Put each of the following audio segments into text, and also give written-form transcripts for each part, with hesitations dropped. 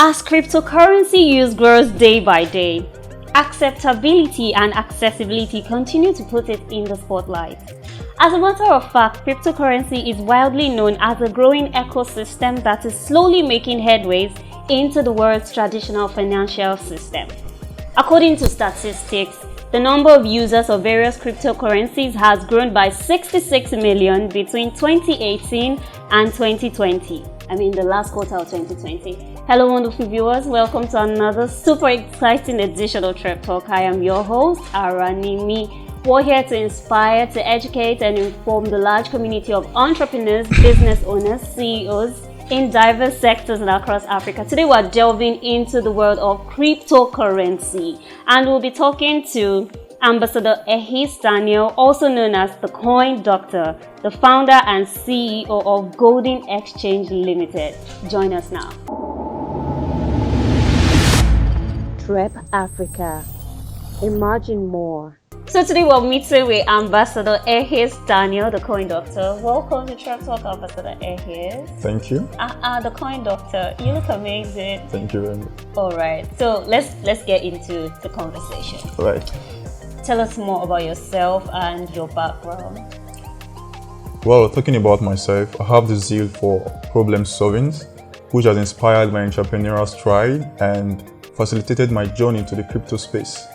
As cryptocurrency use grows day by day, acceptability and accessibility continue to put it in the spotlight. As a matter of fact, cryptocurrency is widely known as a growing ecosystem that is slowly making headways into the world's traditional financial system. According to statistics, the number of users of various cryptocurrencies has grown by 66 million between 2018 and 2020. The last quarter of 2020. Hello wonderful viewers, welcome to another super exciting edition of Trep Talk. I am your host, Aranimi. We're here to inspire, to educate and inform the large community of entrepreneurs, business owners, CEOs in diverse sectors and across Africa. Today we're delving into the world of cryptocurrency and we'll be talking to Ambassador Ehis Daniel, also known as the Coin Doctor, the founder and CEO of Goldenxchange Limited. Join us now. Trep Africa. Imagine more. So today we're meeting with Ambassador Ehis Daniel, the Coin Doctor. Welcome to Trep Talk, Ambassador Ehis. Thank you. The Coin Doctor, you look amazing. Thank you very much. All right, so let's get into the conversation. All right. Tell us more about yourself and your background. Well, talking about myself, I have the zeal for problem solving, which has inspired my entrepreneurial stride and facilitated my journey to the crypto space.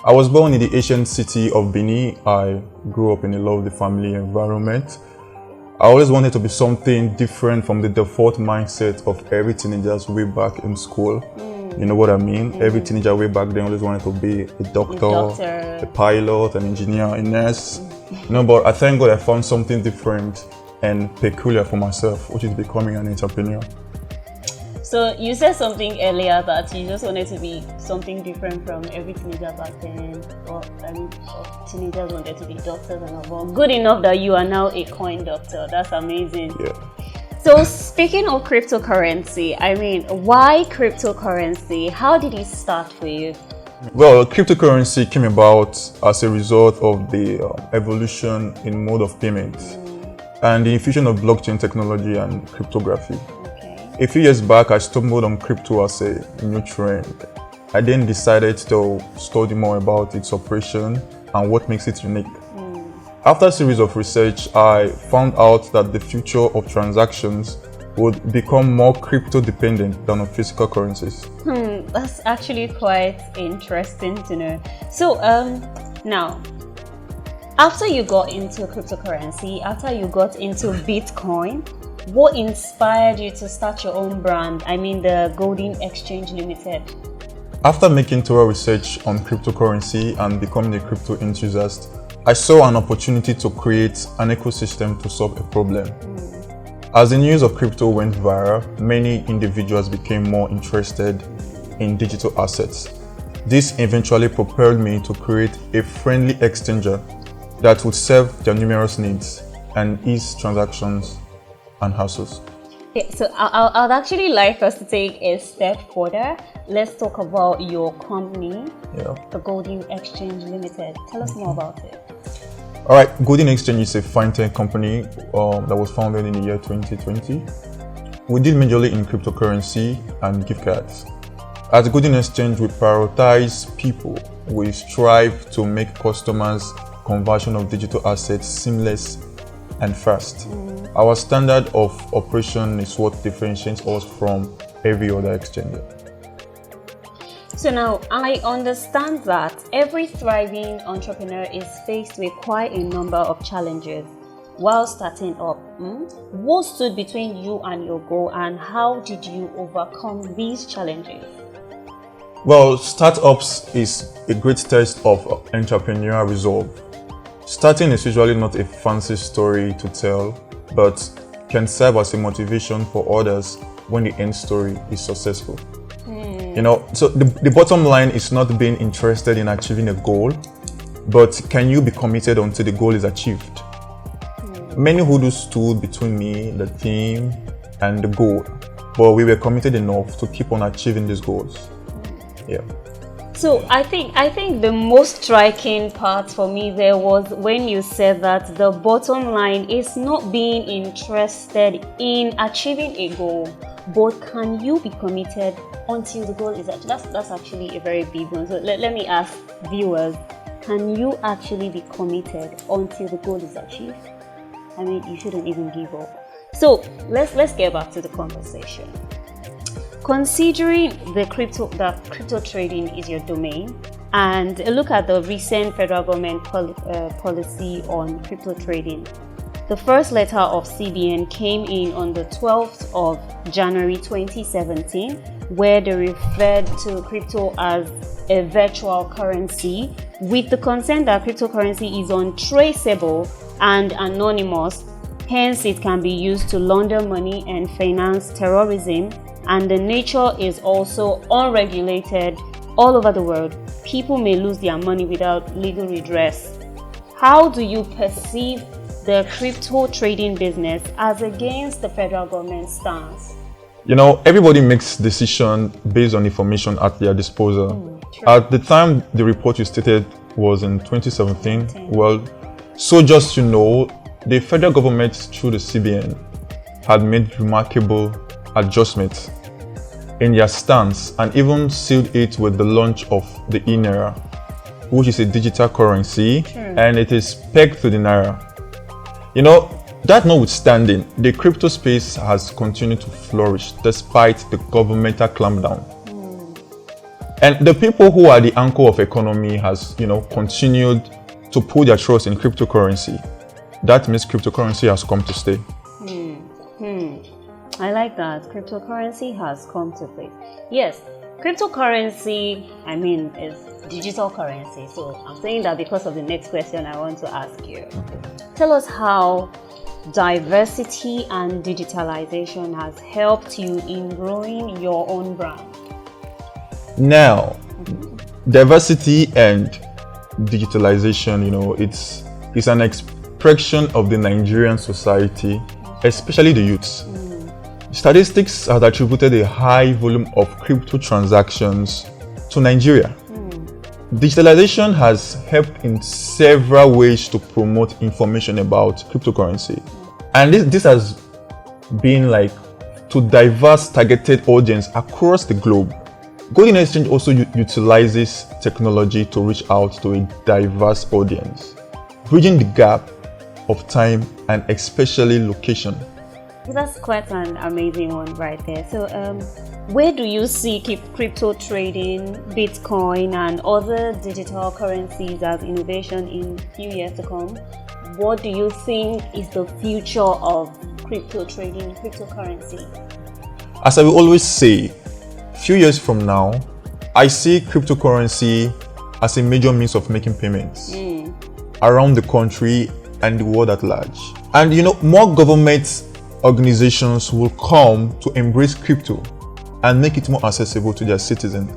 I was born in the ancient city of Benin. I grew up in a lovely family environment. I always wanted to be something different from the default mindset of every teenager's way back in school. You know what I mean? Every teenager way back then always wanted to be a doctor, a pilot, an engineer, a nurse. But I thank God I found something different and peculiar for myself, which is becoming an entrepreneur. So you said something earlier that you just wanted to be something different from every teenager back then. Teenagers wanted to be doctors and all. Good enough that you are now a coin doctor. That's amazing. Yeah. So speaking of cryptocurrency, why cryptocurrency? How did it start for you? Well, cryptocurrency came about as a result of the evolution in mode of payment and the infusion of blockchain technology and cryptography. A few years back, I stumbled on crypto as a new trend. I then decided to study more about its operation and what makes it unique. After a series of research, I found out that the future of transactions would become more crypto-dependent than on physical currencies. That's actually quite interesting to know. So, now, after you got into cryptocurrency, after you got into Bitcoin, what inspired you to start your own brand? The Goldenxchange Limited. After making thorough research on cryptocurrency and becoming a crypto enthusiast, I saw an opportunity to create an ecosystem to solve a problem. As the news of crypto went viral, many individuals became more interested in digital assets. This eventually propelled me to create a friendly exchanger that would serve their numerous needs and ease transactions and hassles. Yeah, so I'd actually like us to take a step further. Let's talk about your company, the Goldenxchange Limited. Tell us more about it. All right, Goldenxchange is a fintech company that was founded in the year 2020. We deal majorly in cryptocurrency and gift cards. At Goldenxchange, we prioritize people. We strive to make customers' conversion of digital assets seamless and fast. Our standard of operation is what differentiates us from every other exchanger. So now, I understand that every thriving entrepreneur is faced with quite a number of challenges while starting up. What stood between you and your goal, and how did you overcome these challenges? Well, startups is a great test of entrepreneurial resolve. Starting is usually not a fancy story to tell, but can serve as a motivation for others when the end story is successful. So the bottom line is not being interested in achieving a goal, but can you be committed until the goal is achieved? Many hurdles stood between me, the team, and the goal, but we were committed enough to keep on achieving these goals. Yeah. So I think the most striking part for me there was when you said that the bottom line is not being interested in achieving a goal, but can you be committed until the goal is achieved? That's actually a very big one. So let me ask viewers, can you actually be committed until the goal is achieved? I mean, you shouldn't even give up. So let's get back to the conversation. Considering that crypto trading is your domain, and a look at the recent federal government policy on crypto trading, the first letter of CBN came in on the 12th of January 2017, where they referred to crypto as a virtual currency, with the consent that cryptocurrency is untraceable and anonymous. Hence, it can be used to launder money and finance terrorism, and the nature is also unregulated all over the world. People may lose their money without legal redress. How do you perceive the crypto trading business as against the federal government's stance? Everybody makes decisions based on information at their disposal. At the time the report you stated was in 2017, well, so just the federal government through the CBN had made remarkable adjustments in their stance and even sealed it with the launch of the e-naira, which is a digital currency, and it is pegged to the naira. That notwithstanding, the crypto space has continued to flourish despite the governmental clampdown. And the people who are the anchor of economy has, continued to put their trust in cryptocurrency. That means cryptocurrency has come to stay. I like that. Cryptocurrency has come to stay. Yes, cryptocurrency, is digital currency. So I'm saying that because of the next question I want to ask you. Tell us how diversity and digitalization has helped you in growing your own brand. Now, diversity and digitalization, it's an expression of the Nigerian society, especially the youths. Statistics have attributed a high volume of crypto transactions to Nigeria. Digitalization has helped in several ways to promote information about cryptocurrency. And this has been to diverse targeted audience across the globe. Goldenxchange also utilizes technology to reach out to a diverse audience, bridging the gap of time and especially location. That's quite an amazing one right there. So where do you see crypto trading, Bitcoin and other digital currencies as innovation in a few years to come? What do you think is the future of crypto trading, cryptocurrency? As I will always say, few years from now, I see cryptocurrency as a major means of making payments around the country and the world at large. And more government organizations will come to embrace crypto and make it more accessible to their citizens.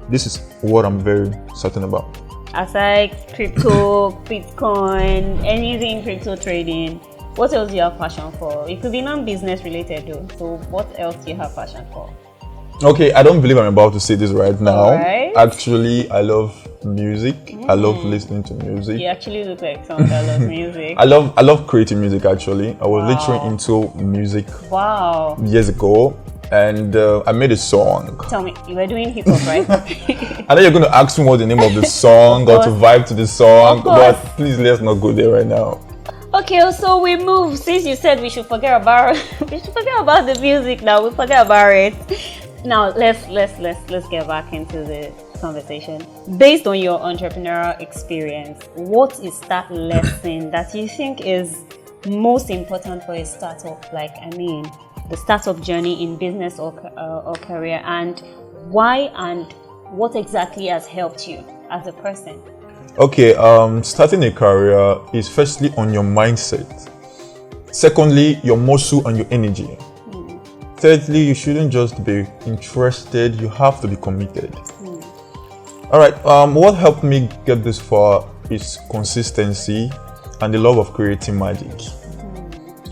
This is what I'm very certain about. Aside crypto, Bitcoin, anything crypto trading, what else do you have passion for? It could be non-business related though. So what else do you have passion for? Okay, I don't believe I'm about to say this right now. Right. Actually, I love music. I love listening to music. You actually look like someone that loves music. I love creating music actually. I was literally into music years ago, and I made a song. Tell me, you were doing hip hop, right? I know you're going to ask me what the name of the song or to vibe to the song, but please let's not go there right now. Okay, so we move. Since you said we should forget about the music now, we forget about it. Now let's get back into the conversation. Based on your entrepreneurial experience, what is that lesson that you think is most important for a startup? The startup journey in business or career, and why and what exactly has helped you as a person? Okay, starting a career is firstly on your mindset. Secondly, your muscle and your energy. Thirdly, you shouldn't just be interested, you have to be committed. All right, what helped me get this far is consistency and the love of creating magic.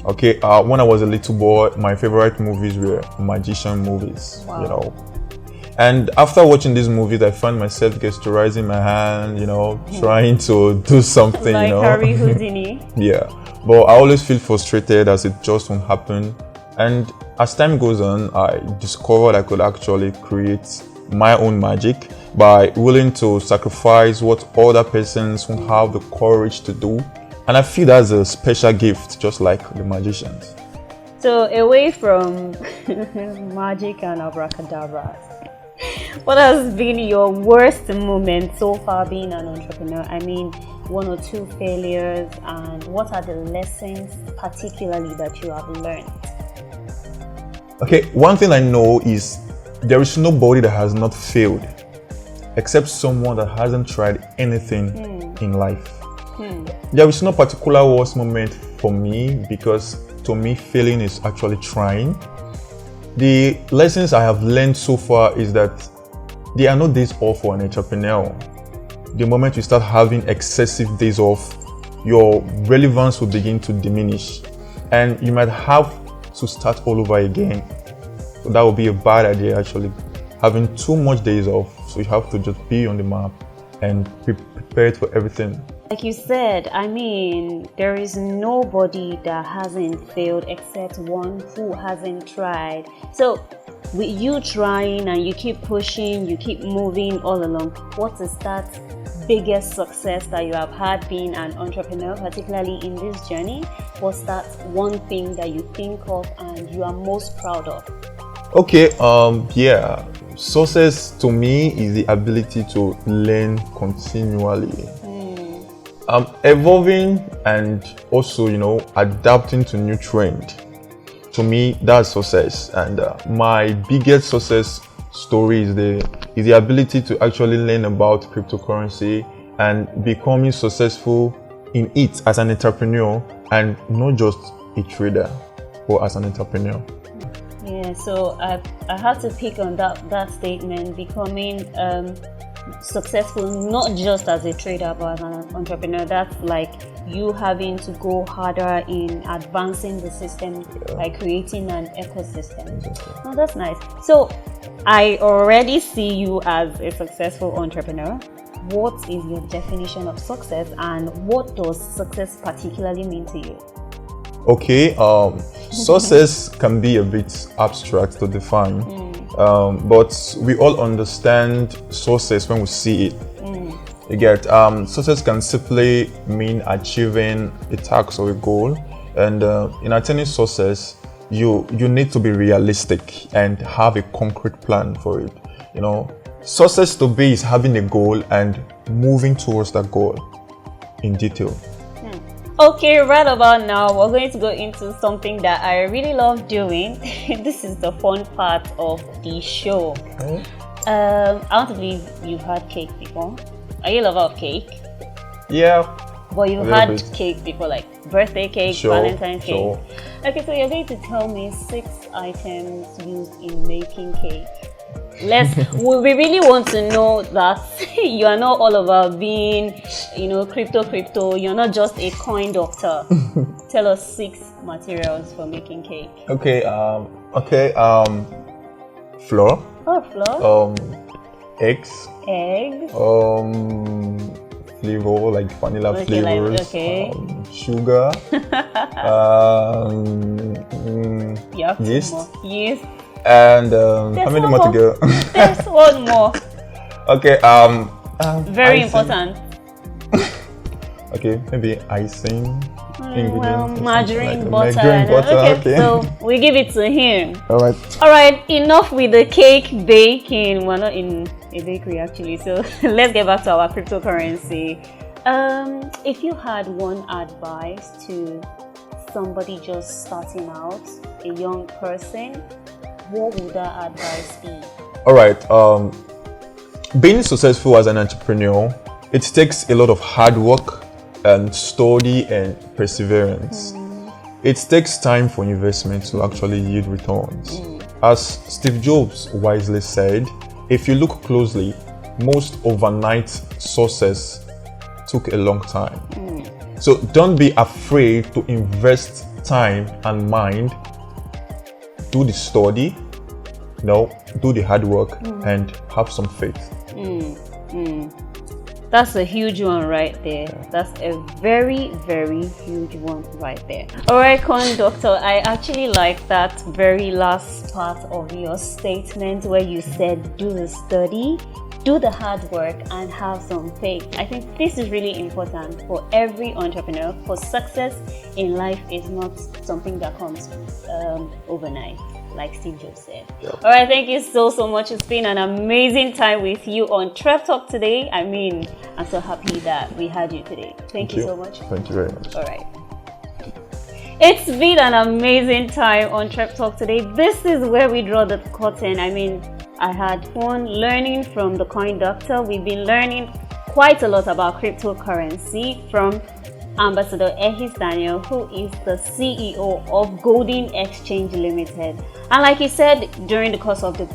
Okay, when I was a little boy, my favorite movies were magician movies, And after watching these movies, I found myself gesturizing my hand, trying to do something, like Harry Houdini. Yeah, but I always feel frustrated as it just won't happen. And as time goes on, I discovered I could actually create my own magic by willing to sacrifice what other persons won't have the courage to do. And I feel that's a special gift, just like the magicians. So away from magic and abracadabra, what has been your worst moment so far being an entrepreneur? I mean, 1 or 2 failures, and what are the lessons particularly that you have learned? Okay, one thing I know is there is nobody that has not failed except someone that hasn't tried anything in life. There is no particular worst moment for me, because to me failing is actually trying. The lessons I have learned so far is that there are no days off for an entrepreneur. The moment you start having excessive days off, your relevance will begin to diminish and you might have to start all over again. So that would be a bad idea, actually, having too much days off. So you have to just be on the map and be prepared for everything. Like you said, I mean, there is nobody that hasn't failed except one who hasn't tried. So with you trying and you keep pushing, you keep moving all along, what is that biggest success that you have had being an entrepreneur, particularly in this journey? What's that one thing that you think of and you are most proud of? Okay, success to me is the ability to learn continually. Evolving and also, adapting to new trend. To me, that's success. And my biggest success story is the ability to actually learn about cryptocurrency and becoming successful in it as an entrepreneur, and not just a trader, but as an entrepreneur. Yeah, so I had to pick on that statement, becoming successful not just as a trader but as an entrepreneur. That's like you having to go harder in advancing the system by creating an ecosystem. Exactly. Oh, that's nice. So I already see you as a successful entrepreneur. What is your definition of success, and what does success particularly mean to you? Okay, success can be a bit abstract to define, but we all understand success when we see it. You get, success can simply mean achieving a task or a goal, and in attaining success, you need to be realistic and have a concrete plan for it. Success to be is having a goal and moving towards that goal in detail. Okay, right about now, we're going to go into something that I really love doing. This is the fun part of the show. Okay. I want to believe you've had cake before. Are you a lover of cake? Yeah. But you've had cake before, like birthday cake, Valentine's cake. Sure. Okay, so you're going to tell me 6 items used in making cake. We really want to know that you are not all about being, crypto. You're not just a coin doctor. Tell us 6 materials for making cake. Okay. Flour. Oh, flour. Eggs. Eggs. Flavor, like vanilla flavors. Sugar. Yeast. And how many more to go? There's one more. Okay. Very icing. important. Okay, maybe icing. Well, margarine, like butter. Okay, so we give it to him. All right. Enough with the cake baking. We're not in a bakery actually. So let's get back to our cryptocurrency. If you had one advice to somebody just starting out, a young person, what would that advice be? All right. Being successful as an entrepreneur, it takes a lot of hard work and study and perseverance. It takes time for investment to actually yield returns. As Steve Jobs wisely said, if you look closely, most overnight success took a long time. So don't be afraid to invest time and mind. Do the study, do the hard work, and have some faith. That's a huge one right there. That's a very, very huge one right there. All right, conductor, I actually like that very last part of your statement where you said do the study, do the hard work, and have some faith. I think this is really important for every entrepreneur, for success in life is not something that comes overnight, like Steve Jobs said. Yep. All right, thank you so much. It's been an amazing time with you on Trep Talk today. I mean, I'm so happy that we had you today. Thank you so much. Thank you very much. All right. It's been an amazing time on Trep Talk today. This is where we draw the curtain. I mean, I had fun learning from the Coin Doctor. We've been learning quite a lot about cryptocurrency from Ambassador Ehis Daniel, who is the CEO of Goldenxchange Limited. And like he said during the course of the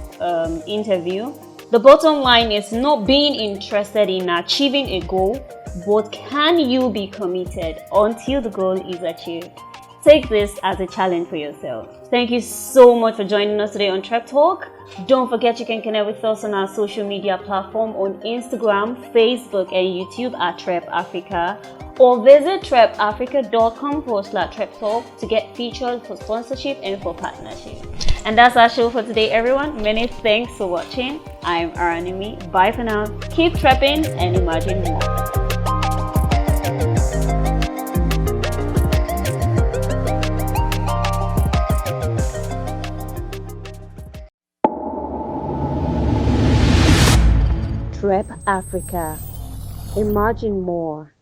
interview, the bottom line is not being interested in achieving a goal, but can you be committed until the goal is achieved? Take this as a challenge for yourself. Thank you so much for joining us today on Trep Talk. Don't forget you can connect with us on our social media platform on Instagram, Facebook, and YouTube at Trep Africa, or visit trepafrica.com/Trep Talk to get featured for sponsorship and for partnership. And that's our show for today, everyone. Many thanks for watching. I'm Aranimi. Bye for now. Keep trepping and imagine more. Trep Africa. Imagine more.